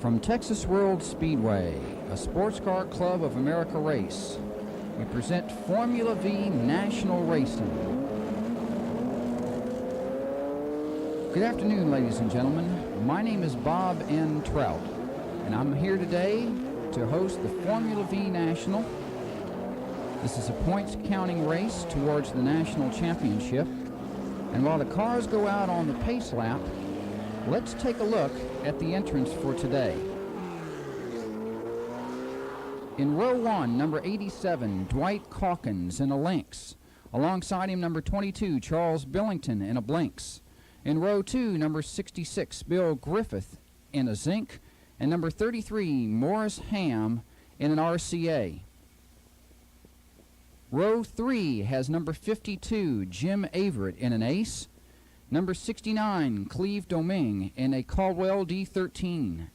From Texas World Speedway, a Sports Car Club of America race, we present Formula V National Racing. Good afternoon, ladies and gentlemen. My name is Bob N. Trout, and I'm here today to host the Formula V National. This is a points counting race towards the national championship. And while the cars go out on the pace lap, let's take a look at the entrants for today. In row 1, number 87, Dwight Calkins in a Lynx. Alongside him, number 22, Charles Billington in a Blinks. In row 2, number 66, Bill Griffith in a Zinc. And number 33, Morris Ham in an RCA. Row 3 has number 52, Jim Averett in an Ace. Number 69, Cleve Domingue in a Caldwell D13.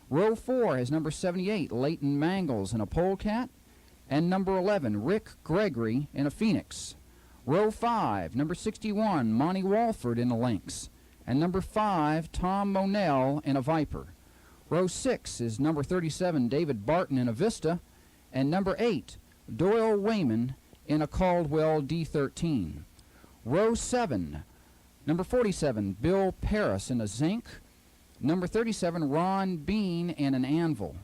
Row 4 has number 78, Leighton Mangles in a Polecat. And number 11, Rick Gregory in a Phoenix. Row 5, number 61, Monty Walford in a Lynx. And number 5, Tom Monell in a Viper. Row 6 is number 37, David Barton in a Vista. And number 8, Doyle Wayman in a Caldwell D13. Row 7, number 47, Bill Paris in a Zinc. Number 37, Ron Bean in an Anvil.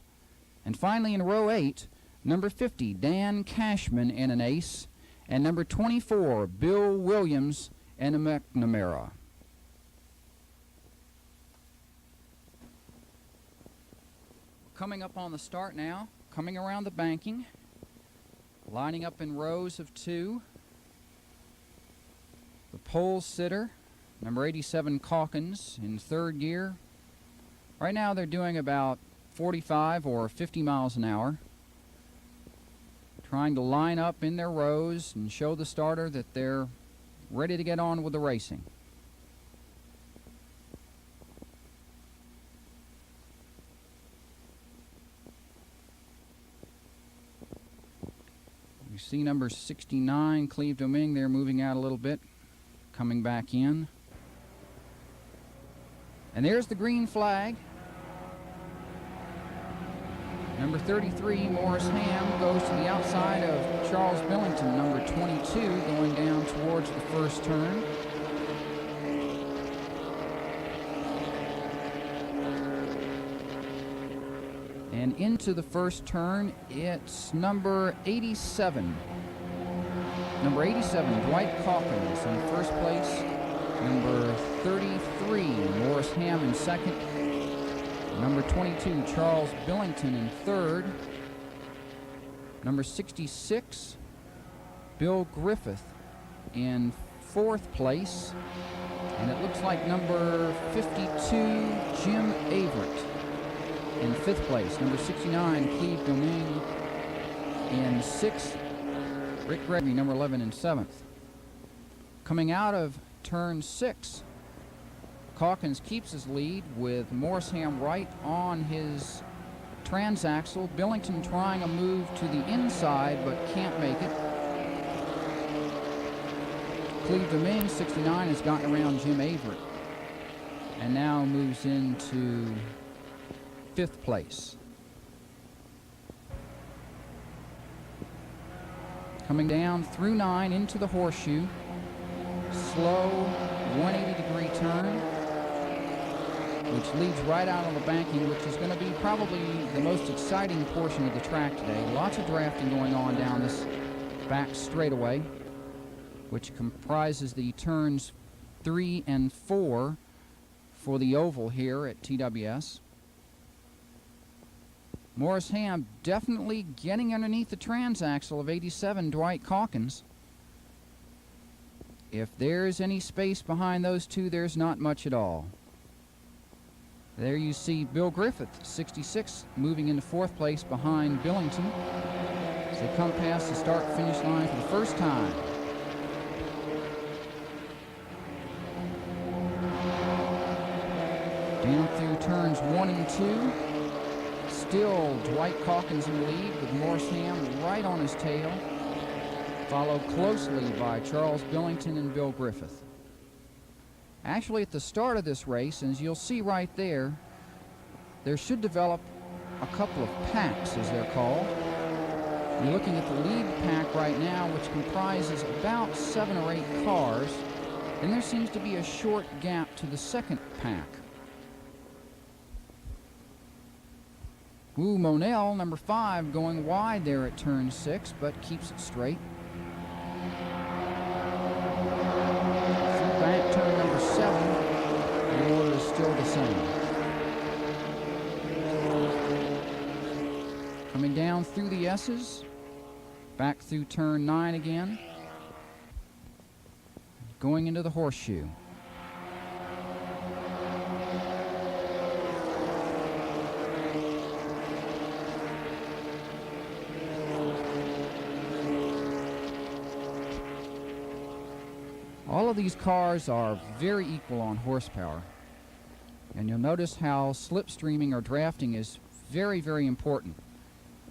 And finally in row 8, number 50, Dan Cashman in an Ace. And number 24, Bill Williams in a McNamara. Coming up on the start now, coming around the banking, lining up in rows of 2. The pole sitter, number 87, Calkins in 3rd gear. Right now they're doing about 45 or 50 miles an hour. Trying to line up in their rows and show the starter that they're ready to get on with the racing. You see number 69, Cleve Domingue, there moving out a little bit, coming back in. And there's the green flag. Number 33, Morris Ham, goes to the outside of Charles Billington, number 22, going down towards the first turn. And into the first turn, it's number 87. Number 87, Dwight Calkins in first place. Number 33, Morris Ham in second. Number 22, Charles Billington in third. Number 66, Bill Griffith in fourth place. And it looks like number 52, Jim Averett in 5th place. Number 69, Cleve Domingue in 6th. Rick Gregory, number 11, in 7th. Coming out of turn 6, Calkins keeps his lead with Morris Ham right on his transaxle. Billington trying a move to the inside but can't make it. Cleve Domingue, 69, has gotten around Jim Averett and now moves into 5th place. Coming down through 9 into the horseshoe. Slow 180-degree turn, which leads right out on the banking, which is going to be probably the most exciting portion of the track today. Lots of drafting going on down this back straightaway, which comprises the turns 3 and 4 for the oval here at TWS. Morris Ham definitely getting underneath the transaxle of 87, Dwight Calkins. If there's any space behind those two, there's not much at all. There you see Bill Griffith, 66, moving into 4th place behind Billington as they come past the start-finish line for the first time. Down through turns 1 and 2. Still Dwight Calkins in the lead with Morris Ham right on his tail, followed closely by Charles Billington and Bill Griffith. Actually, at the start of this race, as you'll see right there, there should develop a couple of packs, as they're called. You're looking at the lead pack right now, which comprises about 7 or 8 cars, and there seems to be a short gap to the second pack. Ooh, Monell, number 5, going wide there at turn 6, but keeps it straight. Through bank turn number 7, the order is still the same. Coming down through the S's, back through turn 9 again, going into the horseshoe. All of these cars are very equal on horsepower, and you'll notice how slipstreaming or drafting is very, very important.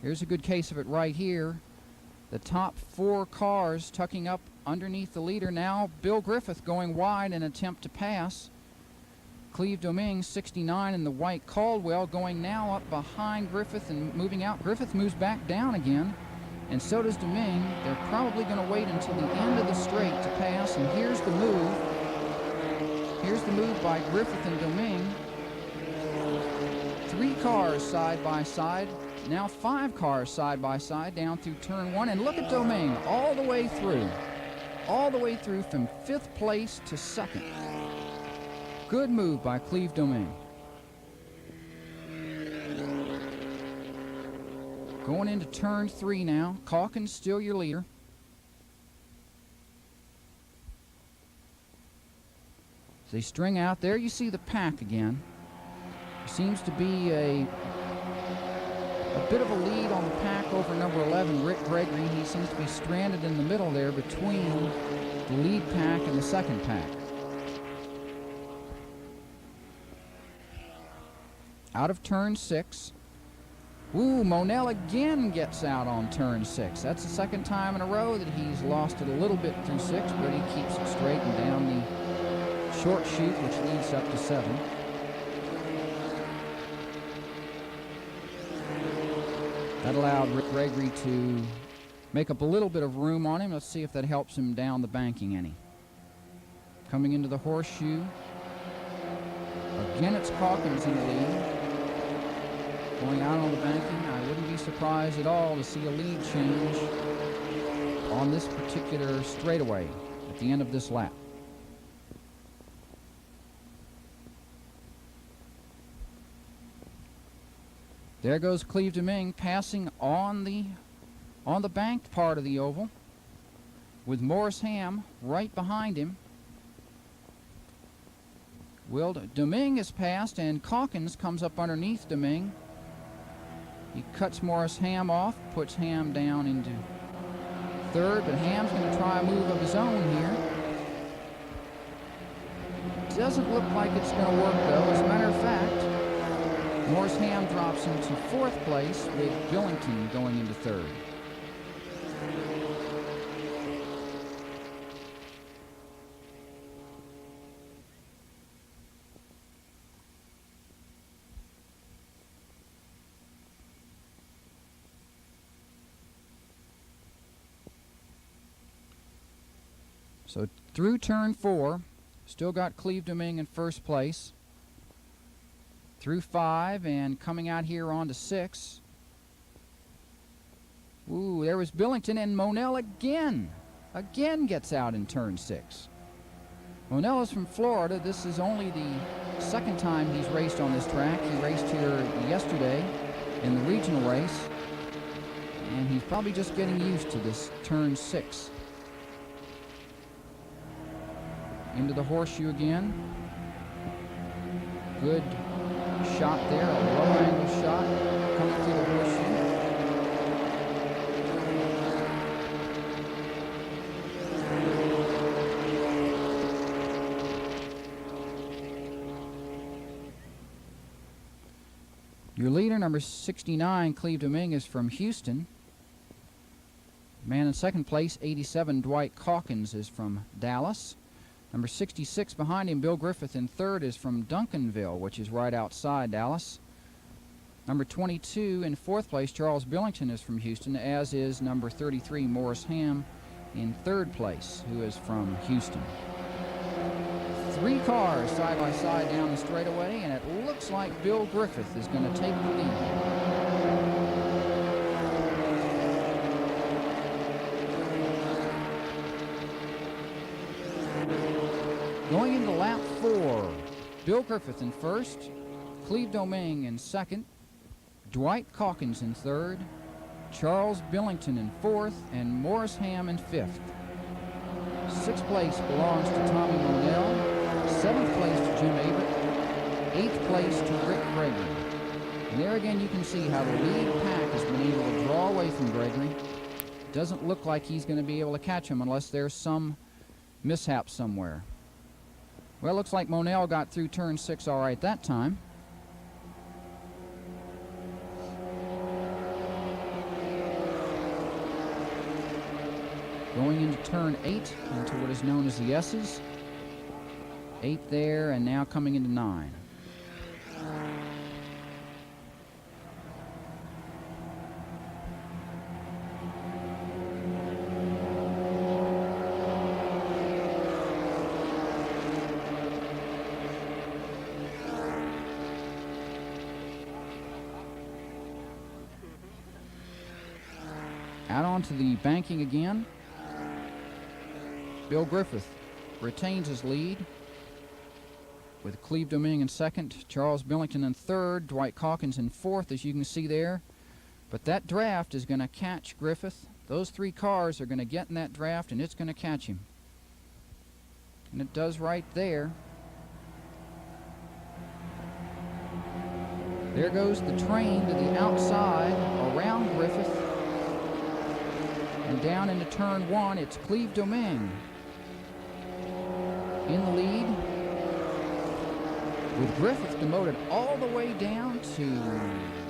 Here's a good case of it right here. The top 4 cars tucking up underneath the leader now. Bill Griffith going wide in an attempt to pass. Cleve Domingue, 69, and the white Caldwell going now up behind Griffith and moving out. Griffith moves back down again, and so does Domingue. They're probably going to wait until the end of the straight to pass, and here's the move. Here's the move by Griffith and Domingue. 3 cars side by side. Now 5 cars side by side down through turn 1, and look at Domingue all the way through from 5th place to 2nd. Good move by Cleve Domingue. Going into turn 3 now. Calkins still your leader. As they string out, there you see the pack again. There seems to be a bit of a lead on the pack over number 11, Rick Gregory. He seems to be stranded in the middle there between the lead pack and the second pack. Out of turn 6. Ooh, Monell again gets out on turn 6. That's the second time in a row that he's lost it a little bit through 6, but he keeps it straight and down the short chute, which leads up to 7. That allowed Rick Gregory to make up a little bit of room on him. Let's see if that helps him down the banking any. Coming into the horseshoe. Again, it's Calkins in the lead. Going out on the banking, I wouldn't be surprised at all to see a lead change on this particular straightaway at the end of this lap. There goes Cleve Domingue passing on the banked part of the oval with Morris Ham right behind him. Well, Domingue is passed, and Calkins comes up underneath Domingue. He cuts Morris Ham off, puts Ham down into 3rd, but Ham's going to try a move of his own here. Doesn't look like it's going to work, though. As a matter of fact, Morris Ham drops into 4th place with Billington going into 3rd. So through turn 4, still got Cleve Domingue in 1st place. Through 5 and coming out here onto 6. Ooh, there was Billington, and Monell again gets out in turn 6. Monell is from Florida. This is only the 2nd time he's raced on this track. He raced here yesterday in the regional race, and he's probably just getting used to this turn 6. Into the horseshoe again. Good shot there, a low angle shot coming through the horseshoe. Your leader, number 69, Cleve Domingue, is from Houston. Man in 2nd place, 87, Dwight Calkins, is from Dallas. Number 66 behind him, Bill Griffith, in 3rd, is from Duncanville, which is right outside Dallas. Number 22 in 4th place, Charles Billington, is from Houston, as is number 33, Morris Ham, in 3rd place, who is from Houston. 3 cars side by side down the straightaway, and it looks like Bill Griffith is going to take the lead. Going into lap 4, Bill Griffith in 1st, Cleve Domingue in 2nd, Dwight Calkins in 3rd, Charles Billington in 4th, and Morris Ham in 5th. 6th place belongs to Tommy Monell, 7th place to Jim Averitt, 8th place to Rick Gregory. And there again you can see how the lead pack has been able to draw away from Gregory. Doesn't look like he's going to be able to catch him unless there's some mishap somewhere. Well, looks like Monell got through turn 6 all right that time. Going into turn 8, into what is known as the S's. 8 there, and now coming into 9. Out onto the banking again. Bill Griffith retains his lead with Cleve Domingue in 2nd, Charles Billington in 3rd, Dwight Calkins in 4th, as you can see there. But that draft is going to catch Griffith. Those 3 cars are going to get in that draft, and it's going to catch him. And it does right there. There goes the train to the outside around Griffith. And down into turn 1, it's Cleve Domingue in the lead, with Griffith demoted all the way down to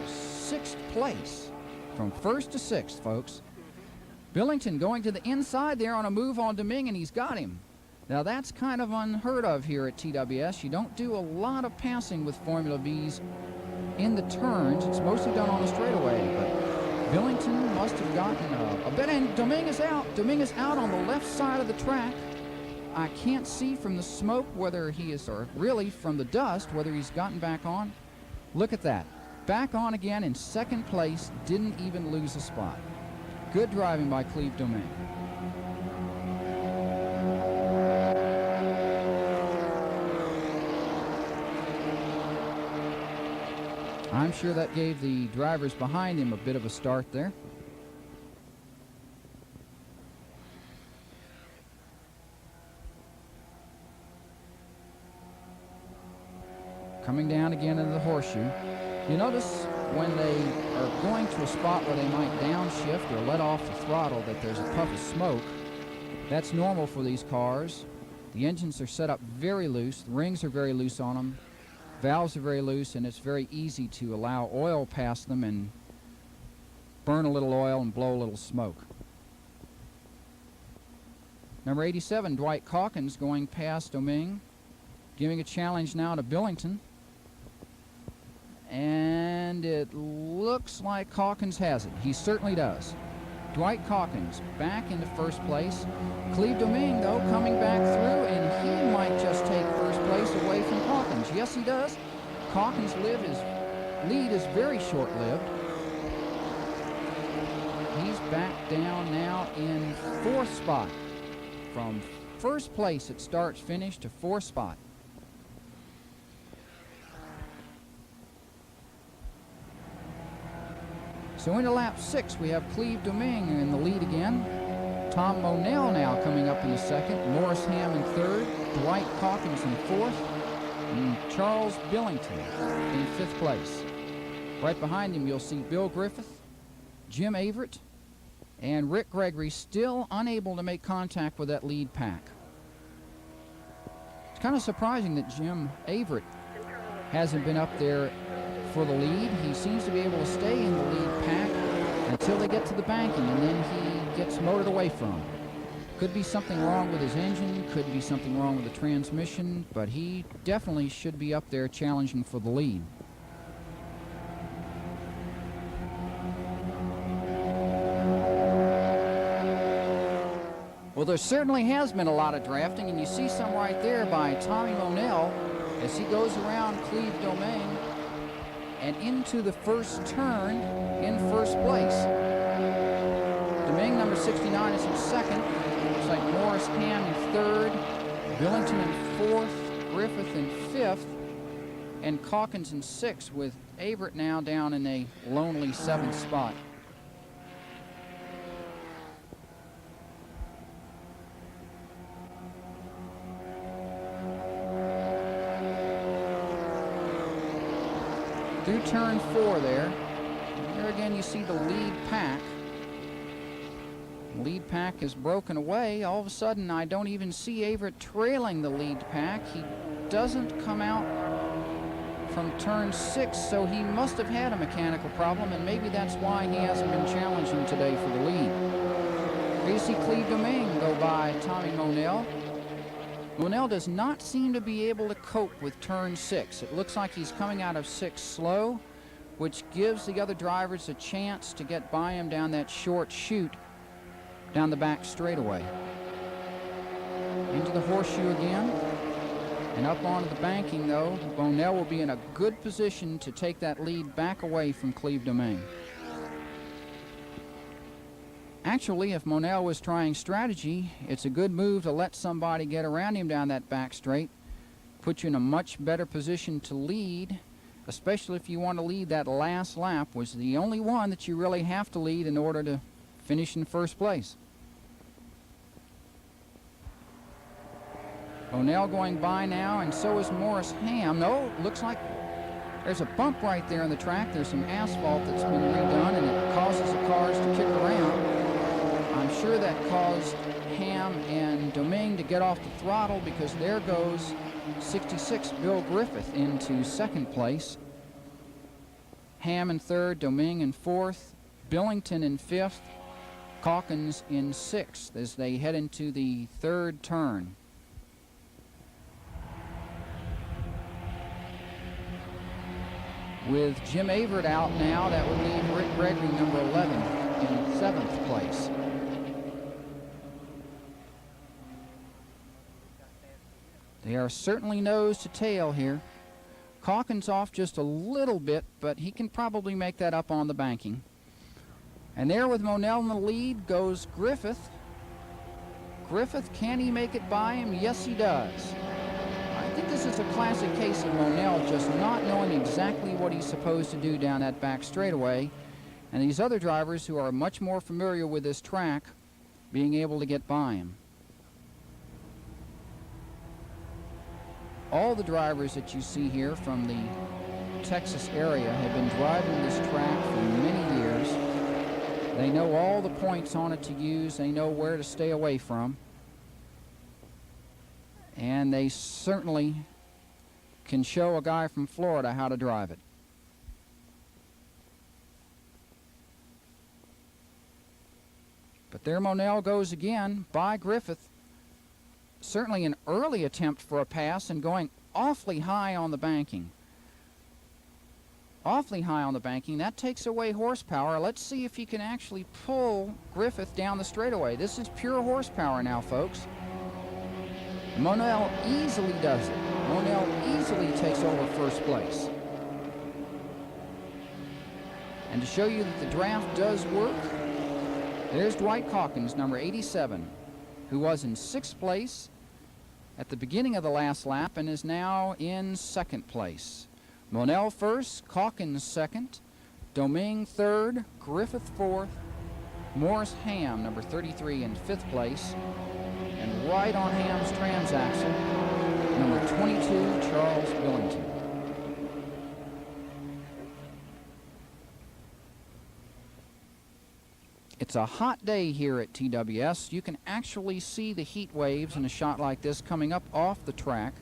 6th place, from 1st to 6th, folks. Billington going to the inside there on a move on Domingue, and he's got him. Now that's kind of unheard of here at TWS. You don't do a lot of passing with Formula Vs in the turns. It's mostly done on the straightaway, but Billington must have gotten a bit, and Domingue is out. Domingue is out on the left side of the track. I can't see from the smoke whether he is, or really from the dust, whether he's gotten back on. Look at that. Back on again in 2nd place, didn't even lose a spot. Good driving by Cleve Domingue. I'm sure that gave the drivers behind him a bit of a start there. Coming down again into the horseshoe. You notice when they are going to a spot where they might downshift or let off the throttle that there's a puff of smoke. That's normal for these cars. The engines are set up very loose. The rings are very loose on them. Valves are very loose, and it's very easy to allow oil past them and burn a little oil and blow a little smoke. Number 87, Dwight Calkins, going past Domingue, giving a challenge now to Billington. And it looks like Calkins has it. He certainly does. Dwight Calkins back into 1st place. Cleve Domingue, though, coming back through, and he might just take 1st place away from Calkins. Yes, he does. Calkins' lead is very short-lived. He's back down now in 4th spot. From 1st place at start-finish to 4th spot. So into lap 6, we have Cleve Domingue in the lead again. Tom Monell now coming up in the 2nd. Morris Ham in 3rd. Dwight Calkins in 4th. And Charles Billington in 5th place. Right behind him, you'll see Bill Griffith, Jim Averitt, and Rick Gregory still unable to make contact with that lead pack. It's kind of surprising that Jim Averitt hasn't been up there for the lead. He seems to be able to stay in the lead pack until they get to the banking, and then he gets motored away from. Could be something wrong with his engine, could be something wrong with the transmission, but he definitely should be up there challenging for the lead. Well, there certainly has been a lot of drafting, and you see some right there by Tommy Monell as he goes around Cleve Domain and into the first turn in first place. Domingue, number 69, is in second. Looks like Morris Ham in third, Billington in fourth, Griffith in fifth, and Calkins in sixth, with Averett now down in a lonely seventh spot. Through turn 4 there. And there again you see the lead pack. The lead pack is broken away. All of a sudden I don't even see Averett trailing the lead pack. He doesn't come out from turn 6, so he must have had a mechanical problem, and maybe that's why he hasn't been challenging today for the lead. Here you see Cleve Domain go by Tommy Monell. Monell does not seem to be able to cope with turn 6. It looks like he's coming out of 6 slow, which gives the other drivers a chance to get by him down that short chute down the back straightaway. Into the horseshoe again, and up onto the banking though. Monell will be in a good position to take that lead back away from Cleve Domain. Actually, if Monell was trying strategy, it's a good move to let somebody get around him down that back straight. Put you in a much better position to lead, especially if you want to lead that last lap, which is the only one that you really have to lead in order to finish in first place. Monell going by now, and so is Morris Ham. No, looks like there's a bump right there on the track. There's some asphalt that's been redone, and it causes the cars to kick around. I'm sure that caused Ham and Domingue to get off the throttle, because there goes 66 Bill Griffith into second place. Ham in third, Domingue in fourth, Billington in fifth, Calkins in sixth as they head into the third turn. With Jim Averett out now, that would leave Rick Gregory, number 11, in seventh place. They are certainly nose to tail here. Calkins off just a little bit, but he can probably make that up on the banking. And there with Monell in the lead goes Griffith. Griffith, can he make it by him? Yes, he does. I think this is a classic case of Monell just not knowing exactly what he's supposed to do down that back straightaway, and these other drivers who are much more familiar with this track being able to get by him. All the drivers that you see here from the Texas area have been driving this track for many years. They know all the points on it to use. They know where to stay away from. And they certainly can show a guy from Florida how to drive it. But there Monell goes again by Griffith. Certainly an early attempt for a pass and going awfully high on the banking. Awfully high on the banking. That takes away horsepower. Let's see if he can actually pull Griffith down the straightaway. This is pure horsepower now, folks. Monell easily does it. Monell easily takes over first place. And to show you that the draft does work, there's Dwight Calkins, number 87, who was in sixth place at the beginning of the last lap and is now in second place. Monell first, Calkins second, Domingue third, Griffith fourth, Morris Ham, number 33, in fifth place, and right on Ham's transaxle, number 22, Charles Billington. It's a hot day here at TWS. You can actually see the heat waves in a shot like this coming up off the track.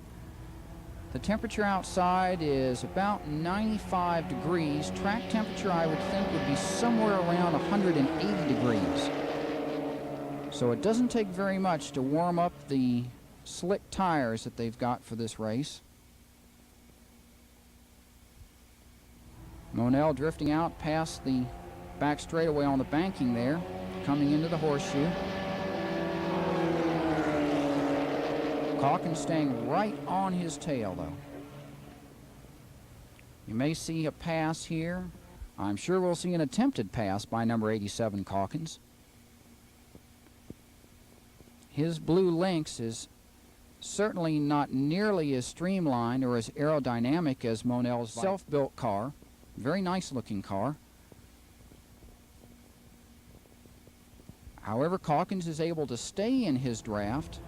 The temperature outside is about 95 degrees. Track temperature, I would think, would be somewhere around 180 degrees. So it doesn't take very much to warm up the slick tires that they've got for this race. Monell drifting out past the back straightaway on the banking there, coming into the horseshoe. Calkins staying right on his tail, though. You may see a pass here. I'm sure we'll see an attempted pass by number 87, Calkins. His blue Lynx is certainly not nearly as streamlined or as aerodynamic as Monell's self-built car. Very nice looking car. However, Calkins is able to stay in his draft,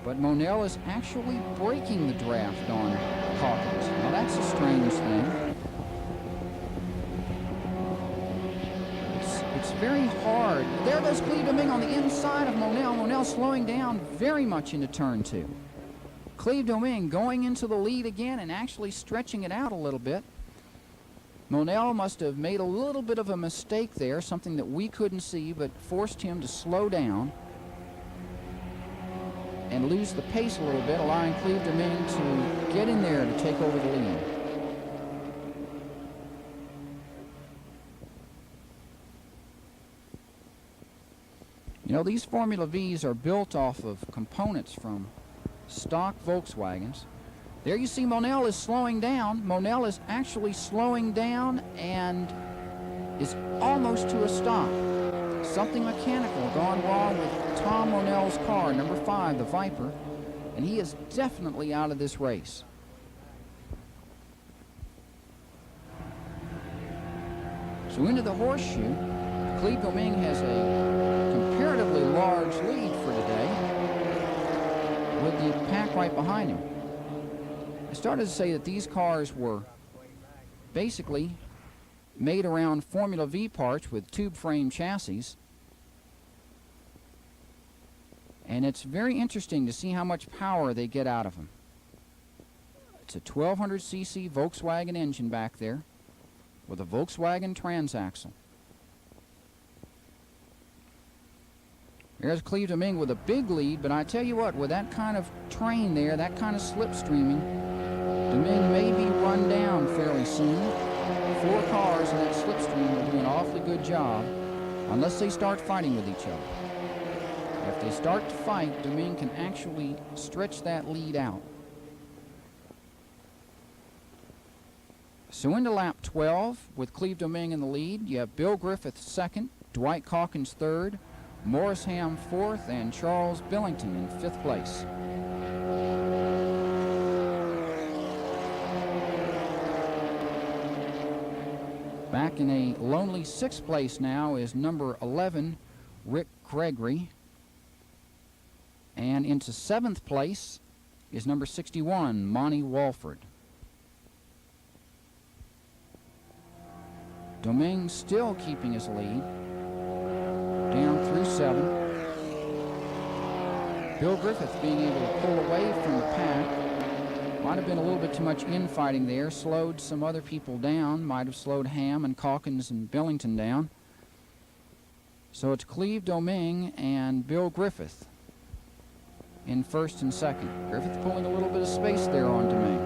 but Monell is actually breaking the draft on Calkins. Now that's a strange thing. It's very hard. There goes Cleve Domingue on the inside of Monell. Monell slowing down very much into turn 2. Cleve Domingue going into the lead again and actually stretching it out a little bit. Monell must have made a little bit of a mistake there, something that we couldn't see, but forced him to slow down and lose the pace a little bit, allowing Cleve Domingue to get in there to take over the lead. You know, these Formula Vs are built off of components from stock Volkswagens. There you see Monell is slowing down. Monell is actually slowing down and is almost to a stop. Something mechanical gone wrong with Tom Monell's car, number 5, the Viper, and he is definitely out of this race. So into the horseshoe, Cleve Domingue has a comparatively large lead for today with the pack right behind him. I started to say that these cars were basically made around Formula V parts with tube frame chassis. And it's very interesting to see how much power they get out of them. It's a 1200cc Volkswagen engine back there with a Volkswagen transaxle. There's Cleve Domingue with a big lead, but I tell you what, with that kind of train there, that kind of slipstreaming, Domingue may be run down fairly soon. 4 cars in that slipstream will do an awfully good job unless they start fighting with each other. If they start to fight, Domingue can actually stretch that lead out. So into lap 12 with Cleve Domingue in the lead, you have Bill Griffith second, Dwight Calkins third, Morris Ham fourth, and Charles Billington in 5th place. Back in a lonely 6th place now is number 11, Rick Gregory. And into 7th place is number 61, Monty Walford. Domingue still keeping his lead, down through 7. Bill Griffith being able to pull away from the pack. Might have been a little bit too much infighting there, slowed some other people down, might have slowed Ham and Calkins and Billington down. So it's Cleve Domingue and Bill Griffith in 1st and 2nd. Griffith pulling a little bit of space there on Domingue.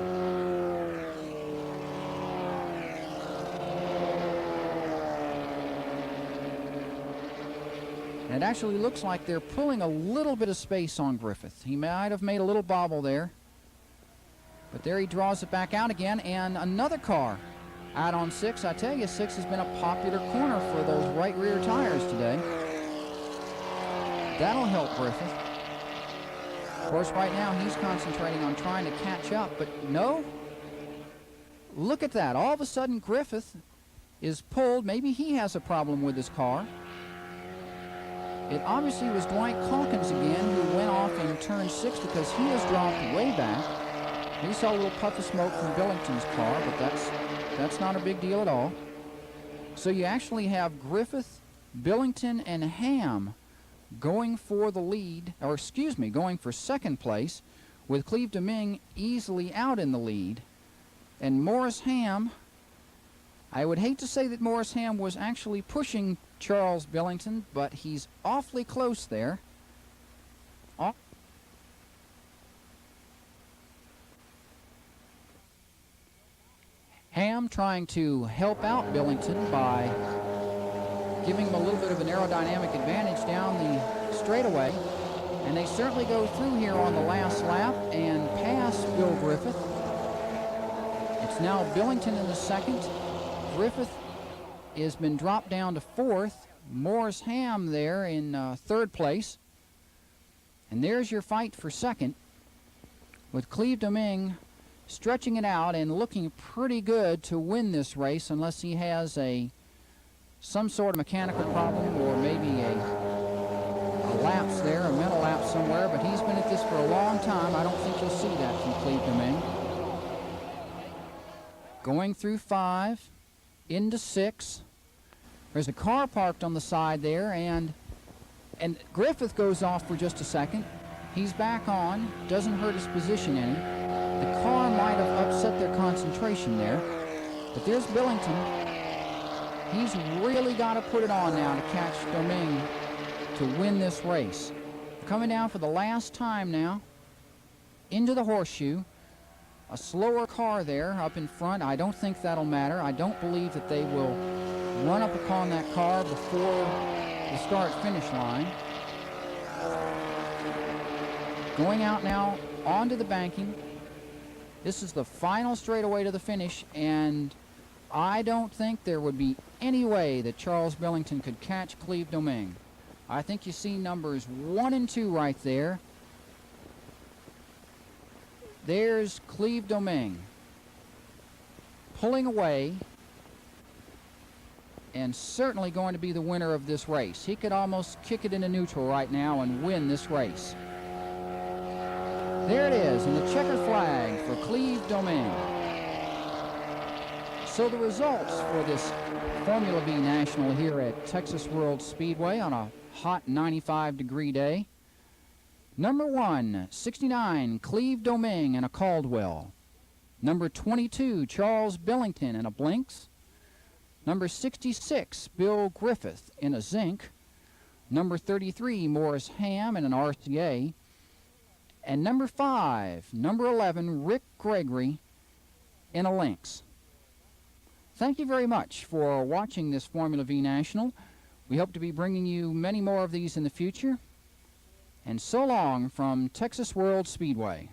And it actually looks like they're pulling a little bit of space on Griffith. He might have made a little bobble there. But there he draws it back out again, and another car out on 6. I tell you, 6 has been a popular corner for those right rear tires today. That'll help Griffith. Of course, right now he's concentrating on trying to catch up, but no. Look at that. All of a sudden, Griffith is pulled. Maybe he has a problem with his car. It obviously was Dwight Calkins again who went off in turn 6 because he has dropped way back. He saw a little puff of smoke from Billington's car, but that's not a big deal at all. So you actually have Griffith, Billington, and Ham going for the lead, or excuse me, going for 2nd place, with Cleve Domingue easily out in the lead. And Morris Ham, I would hate to say that Morris Ham was actually pushing Charles Billington, but he's awfully close there. Ham trying to help out Billington by giving him a little bit of an aerodynamic advantage down the straightaway. And they certainly go through here on the last lap and pass Bill Griffith. It's now Billington in the second. Griffith has been dropped down to fourth. Morris Ham there in third place. And there's your fight for second, with Cleve Domingue stretching it out and looking pretty good to win this race, unless he has some sort of mechanical problem or maybe a lapse there, a mental lapse somewhere. But he's been at this for a long time. I don't think you'll see that from Cleve Domingue. Going through 5 into 6. There's a car parked on the side there, and Griffith goes off for just a second. He's back on, doesn't hurt his position any. The car might have upset their concentration there, but there's Billington. He's really got to put it on now to catch Domingue to win this race. Coming down for the last time now into the horseshoe. A slower car there up in front. I don't think that'll matter. I don't believe that they will run up upon that car before the start-finish line. Going out now onto the banking. This is the final straightaway to the finish, and I don't think there would be any way that Charles Billington could catch Cleve Domingue. I think you see numbers 1 and 2 right there. There's Cleve Domingue pulling away, and certainly going to be the winner of this race. He could almost kick it into neutral right now and win this race. There it is, and the checkered flag for Cleve Domingue. So the results for this Formula V National here at Texas World Speedway on a hot 95-degree day. Number 1, 69, Cleve Domingue in a Caldwell. Number 22, Charles Billington in a Blinks. Number 66, Bill Griffith in a Zinc. Number 33, Morris Ham in an RCA. And number 5, number 11, Rick Gregory in a Lynx. Thank you very much for watching this Formula V National. We hope to be bringing you many more of these in the future. And so long from Texas World Speedway.